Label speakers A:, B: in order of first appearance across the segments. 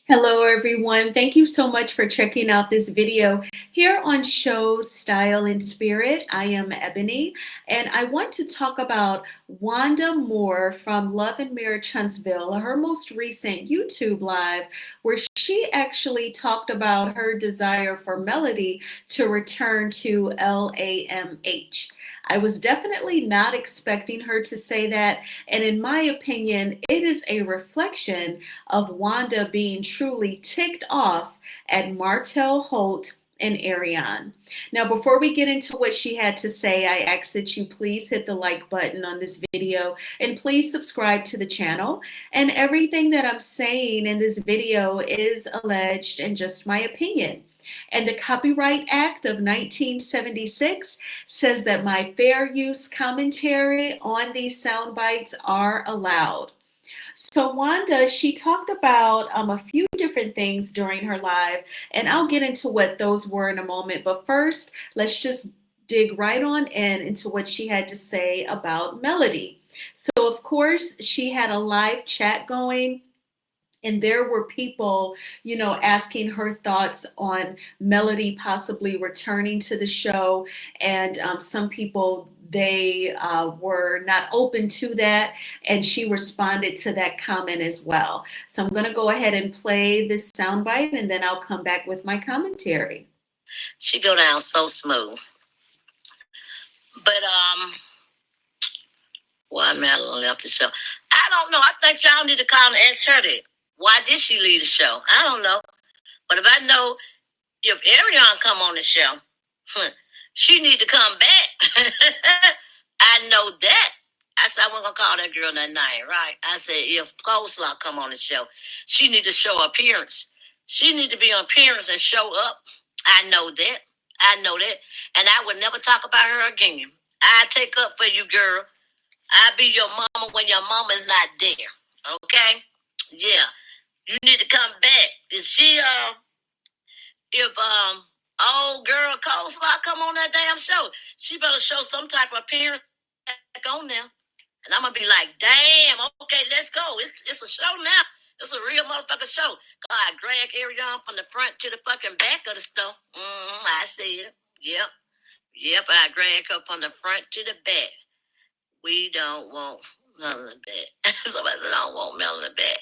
A: Hello, everyone. Thank you so much for checking out this video here on Show Style and Spirit. I am Ebony, and I want to talk about Wanda Moore from Love and Marriage Huntsville, her most recent YouTube live, where she actually talked about her desire for Melody to return to LAMH. I was definitely not expecting her to say that, and in my opinion, it is a reflection of Wanda being truly ticked off at Martell Holt and Arionne. Now, before we get into what she had to say, I ask that you please hit the like button on this video and please subscribe to the channel. And everything that I'm saying in this video is alleged and just my opinion. And the Copyright Act of 1976 says that my fair use commentary on these sound bites are allowed. So Wanda, she talked about a few different things during her live, and I'll get into what those were in a moment. But first, let's just dig right on into what she had to say about Melody. So of course, she had a live chat going. And there were people, asking her thoughts on Melody possibly returning to the show. And some people, they were not open to that. And she responded to that comment as well. So I'm going to go ahead and play this soundbite, and then I'll come back with my commentary.
B: She go down so smooth. But, why Madeline left the show? I don't know. I think y'all need to call and ask her that. Why did she leave the show? I don't know. But if I know if Arionne come on the show, she need to come back. I know that. I said I wasn't gonna call that girl that name, right? I said if Coleslaw come on the show, she need to show appearance. She need to be on appearance and show up. I know that. I know that. And I would never talk about her again. I take up for you, girl. I be your mama when your mama is not there. Okay? Yeah. You need to come back. Is she if old girl Coleslaw come on that damn show, she better show some type of appearance back on there. And I'm gonna be like, damn, okay, let's go. It's a show now. It's a real motherfucking show. God, drag Arionne from the front to the fucking back of the store. I see it. Yep, I drag her from the front to the back. We don't want Melody back. Somebody said, I don't want Melody back.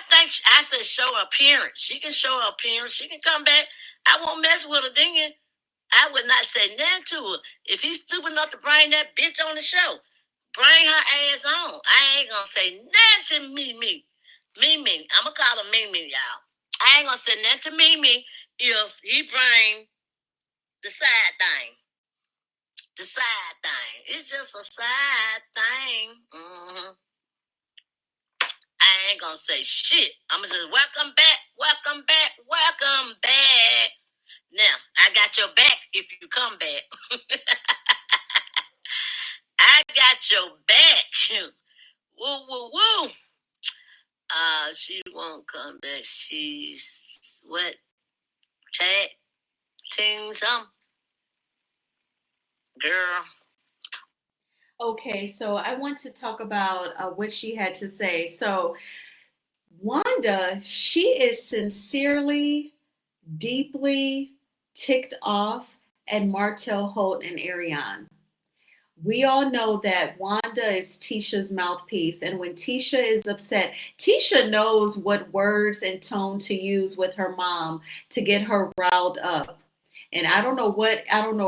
B: I said show appearance. She can show appearance. She can come back. I won't mess with her then. I would not say nothing to her. If he's stupid enough to bring that bitch on the show, bring her ass on. I ain't gonna say nothing to Mimi. Mimi. I'm gonna call her Mimi, y'all. I ain't gonna say nothing to Mimi if he bring the side thing. The side thing. It's just a side thing. I ain't gonna say shit. I'm gonna just welcome back, welcome back, welcome back. Now, I got your back if you come back. I got your back. Woo, woo, woo. She won't come back. She's what? Tag team something? Girl.
A: Okay, so I want to talk about what she had to say. So Wanda, she is sincerely, deeply ticked off at Martell Holt and Arionne. We all know that Wanda is Tisha's mouthpiece, and when Tisha is upset, Tisha knows what words and tone to use with her mom to get her riled up. And I don't know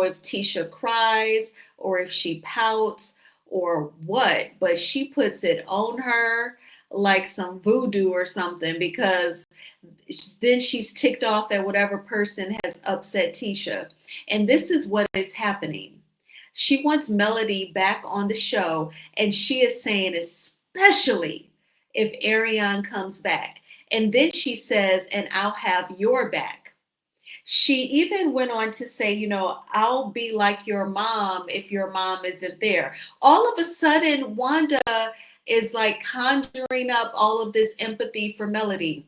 A: if Tisha cries or if she pouts or what, but she puts it on her like some voodoo or something, because then she's ticked off at whatever person has upset Tisha. And this is what is happening. She wants Melody back on the show, and she is saying, especially if Arionne comes back. And then she says, and I'll have your back. She even went on to say, I'll be like your mom if your mom isn't there. All of a sudden, Wanda is like conjuring up all of this empathy for Melody.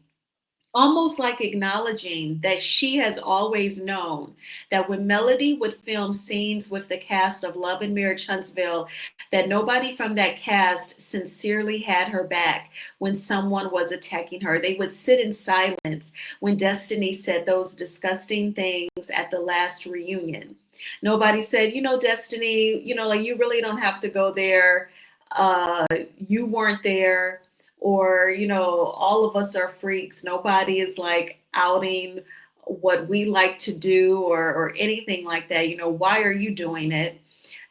A: almost like acknowledging that she has always known that when Melody would film scenes with the cast of Love and Marriage Huntsville, that nobody from that cast sincerely had her back when someone was attacking her. They would sit in silence when Destiny said those disgusting things at the last reunion. Nobody said, Destiny, like you really don't have to go there. Uh, you weren't there, or all of us are freaks. Nobody is like outing what we like to do, or anything like that. Why are you doing it?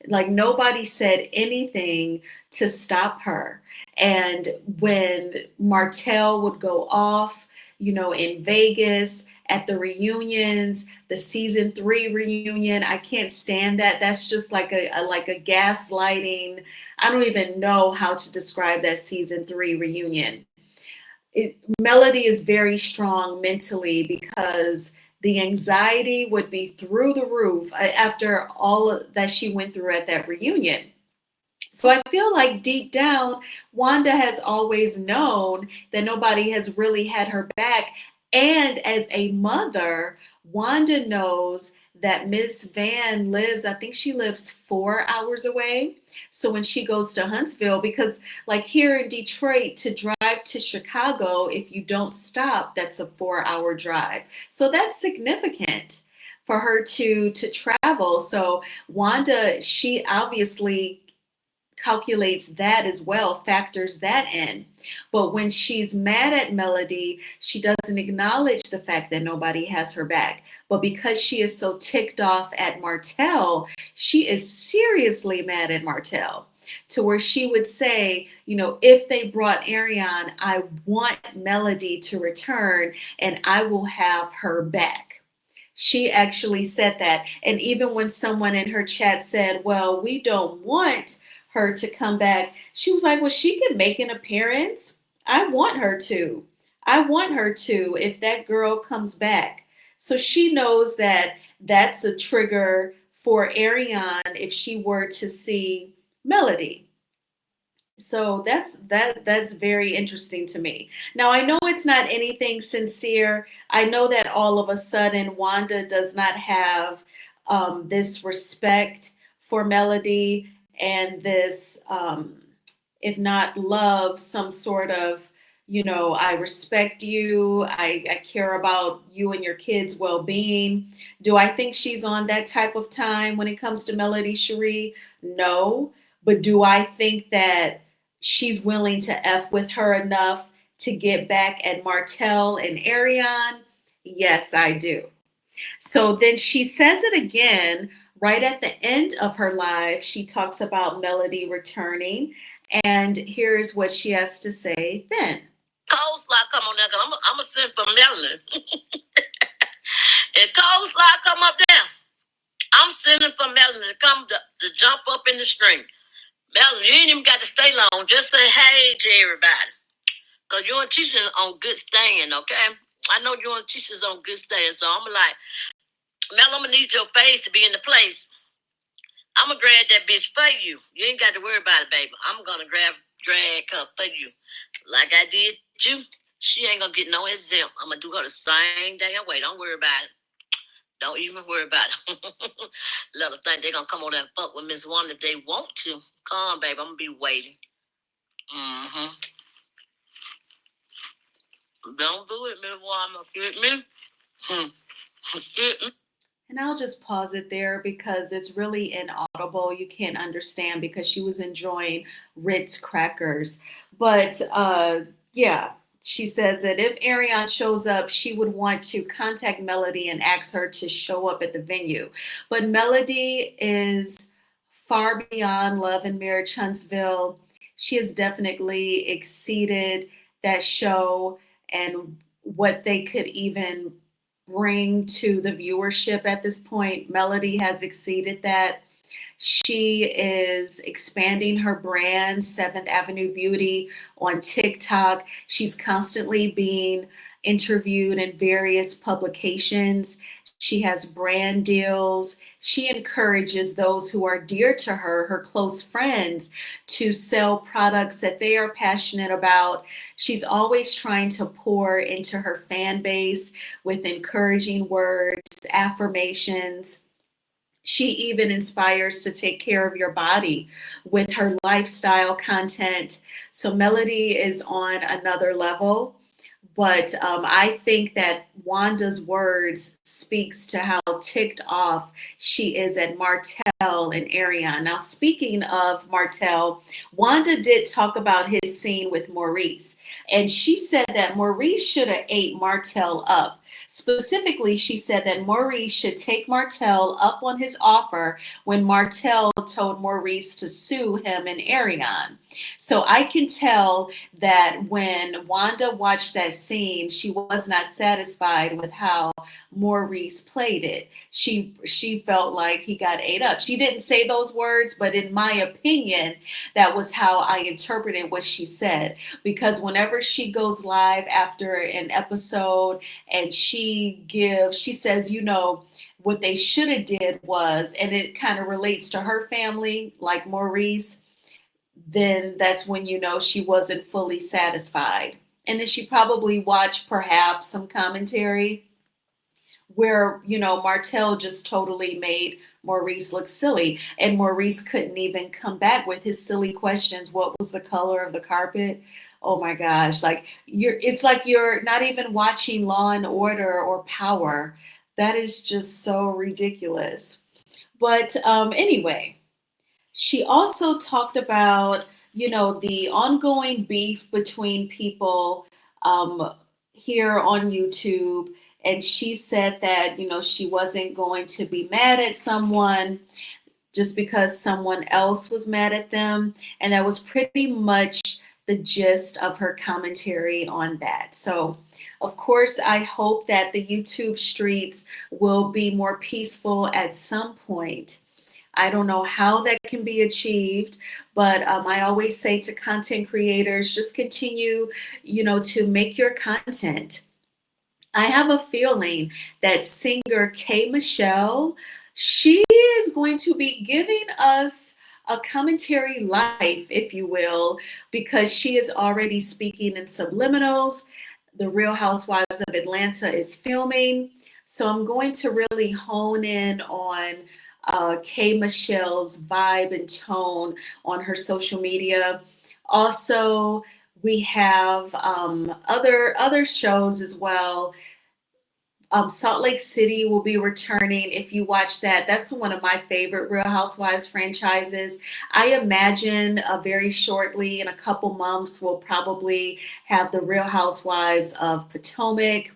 A: Like nobody said anything to stop her. And when Martell would go off, in Vegas at the reunions, the season 3 reunion, I can't stand that. That's just like a gaslighting. I don't even know how to describe that season 3 reunion. Melody is very strong mentally because the anxiety would be through the roof after all that she went through at that reunion. So I feel like deep down, Wanda has always known that nobody has really had her back. And as a mother, Wanda knows that Miss Van lives, I think she lives 4 hours away. So when she goes to Huntsville, because like here in Detroit, to drive to Chicago, if you don't stop, that's a 4 hour drive. So that's significant for her to travel. So Wanda, she obviously calculates that as well, factors that in. But when she's mad at Melody, she doesn't acknowledge the fact that nobody has her back. But because she is so ticked off at Martell, she is seriously mad at Martell. To where she would say, if they brought Arionne, I want Melody to return and I will have her back. She actually said that. And even when someone in her chat said, well, we don't want her to come back, she was like, well, she can make an appearance. I want her to. I want her to if that girl comes back. So she knows that that's a trigger for Arionne if she were to see Melody. So that's very interesting to me. Now I know it's not anything sincere. I know that all of a sudden Wanda does not have this respect for Melody and this, if not love, some sort of, I respect you. I care about you and your kids' well-being. Do I think she's on that type of time when it comes to Melody Shari? No. But do I think that she's willing to F with her enough to get back at Martell and Arionne? Yes, I do. So then she says it again right at the end of her live. She talks about Melody returning, and here's what she has to say then.
B: Coleslaw come on there, 'cause I'm going to send for Melody. And coleslaw come up there. I'm sending for Melody to come to jump up in the string. Melody, you ain't even got to stay long. Just say hey to everybody. Because you want teaching on good staying, okay? I know you want teachers on good staying. So I'm like, Mel, I'm going to need your face to be in the place. I'm going to grab that bitch for you. You ain't got to worry about it, baby. I'm going to drag her for you. Like I did you. She ain't going to get no exempt. I'm going to do her the same damn way. Don't worry about it. Don't even worry about it. Let her think they're going to come over there and fuck with Miss Wanda if they want to. Come on, baby. I'm going to be waiting. Mm-hmm. Don't do it, Miss Wanda. Get me? Get me?
A: And I'll just pause it there because it's really inaudible. You can't understand because she was enjoying Ritz crackers. But yeah, she says that if Arionne shows up, she would want to contact Melody and ask her to show up at the venue. But Melody is far beyond Love and Marriage Huntsville. She has definitely exceeded that show and what they could even bring to the viewership at this point. Melody has exceeded that. She is expanding her brand, Seventh Avenue Beauty, on TikTok. She's constantly being interviewed in various publications. She has brand deals. She encourages those who are dear to her, her close friends, to sell products that they are passionate about. She's always trying to pour into her fan base with encouraging words, affirmations. She even inspires to take care of your body with her lifestyle content. So Melody is on another level. But I think that Wanda's words speaks to how ticked off she is at Martell and Arionne. Now, speaking of Martell, Wanda did talk about his scene with Maurice, and she said that Maurice should have ate Martell up. Specifically, she said that Maurice should take Martell up on his offer when Martell told Maurice to sue him and Arionne. So I can tell that when Wanda watched that scene, she was not satisfied with how Maurice played it. She felt like he got ate up. She didn't say those words, but in my opinion, that was how I interpreted what she said. Because whenever she goes live after an episode and she says, what they should have did was, and it kind of relates to her family, like Maurice, then that's when she wasn't fully satisfied. And then she probably watched perhaps some commentary where, Martell just totally made Maurice look silly. And Maurice couldn't even come back with his silly questions. What was the color of the carpet? Oh my gosh. It's like you're not even watching Law and Order or Power. That is just so ridiculous. But anyway, she also talked about, the ongoing beef between people here on YouTube. And she said that, she wasn't going to be mad at someone just because someone else was mad at them. And that was pretty much the gist of her commentary on that. So, of course, I hope that the YouTube streets will be more peaceful at some point. I don't know how that can be achieved, but I always say to content creators, just continue, to make your content. I have a feeling that singer K. Michelle, she is going to be giving us a commentary life, if you will, because she is already speaking in subliminals. The Real Housewives of Atlanta is filming. So I'm going to really hone in on K. Michelle's vibe and tone on her social media. Also, we have other shows as well. Salt Lake City will be returning. If you watch that, that's one of my favorite Real Housewives franchises. I imagine very shortly, in a couple months, we'll probably have the Real Housewives of Potomac.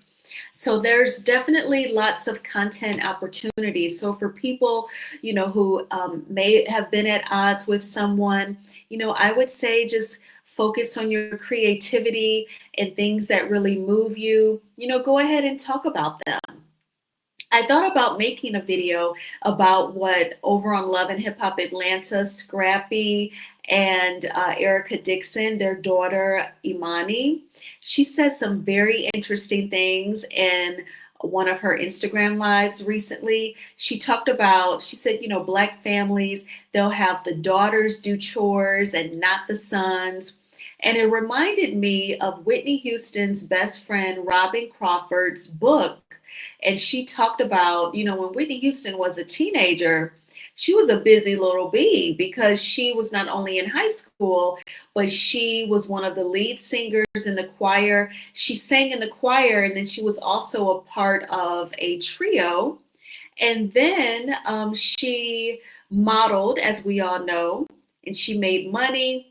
A: So there's definitely lots of content opportunities. So for people, who may have been at odds with someone, I would say just focus on your creativity and things that really move you. Go ahead and talk about them. I thought about making a video about what over on Love and Hip Hop Atlanta, Scrappy and Erica Dixon, their daughter Imani, she said some very interesting things in one of her Instagram lives recently. She said, Black families, they'll have the daughters do chores and not the sons. And it reminded me of Whitney Houston's best friend, Robin Crawford's book. And she talked about, when Whitney Houston was a teenager, she was a busy little bee because she was not only in high school, but she was one of the lead singers in the choir. She sang in the choir, and then she was also a part of a trio. And then she modeled, as we all know, and she made money.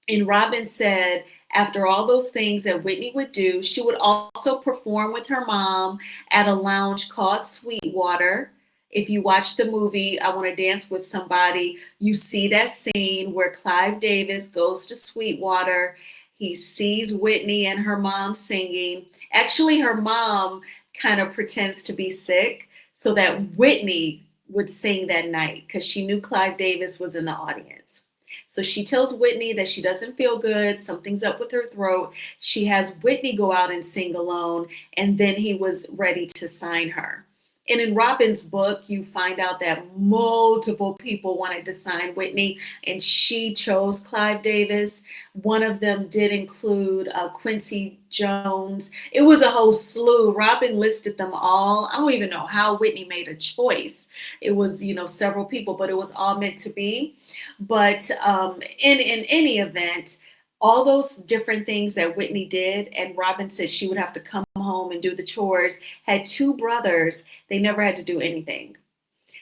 A: And Robin said, after all those things that Whitney would do, she would also perform with her mom at a lounge called Sweetwater. If you watch the movie, I Want to Dance with Somebody, you see that scene where Clive Davis goes to Sweetwater. He sees Whitney and her mom singing. Actually, her mom kind of pretends to be sick so that Whitney would sing that night because she knew Clive Davis was in the audience. So she tells Whitney that she doesn't feel good, something's up with her throat. She has Whitney go out and sing alone, and then he was ready to sign her. And in Robin's book, you find out that multiple people wanted to sign Whitney, and she chose Clive Davis. One of them did include Quincy Jones. It was a whole slew. Robin listed them all. I don't even know how Whitney made a choice. It was, several people, but it was all meant to be. But in any event, all those different things that Whitney did, and Robin said she would have to come home and do the chores, had two brothers. They never had to do anything.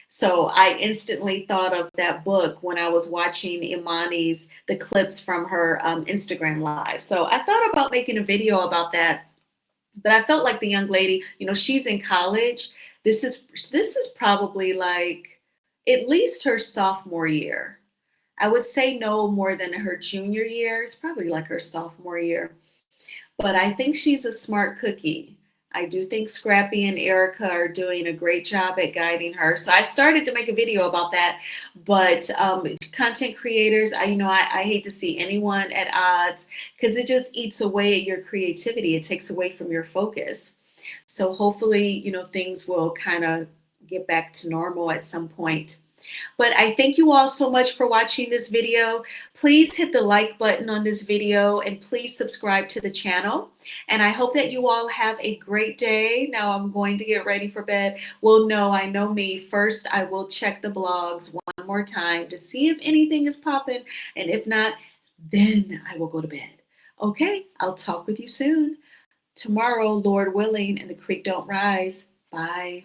A: So I instantly thought of that book when I was watching the clips from her Instagram live. So I thought about making a video about that, but I felt like the young lady, she's in college. This is probably like at least her sophomore year. I would say no more than her junior year. It's probably like her sophomore year. But I think she's a smart cookie. I do think Scrappy and Erica are doing a great job at guiding her. So I started to make a video about that. But content creators, I hate to see anyone at odds because it just eats away at your creativity. It takes away from your focus. So hopefully, things will kind of get back to normal at some point. But I thank you all so much for watching this video. Please hit the like button on this video and please subscribe to the channel. And I hope that you all have a great day. Now I'm going to get ready for bed. Well, no, I know me. First, I will check the blogs one more time to see if anything is popping. And if not, then I will go to bed. Okay, I'll talk with you soon. Tomorrow, Lord willing, and the creek don't rise. Bye.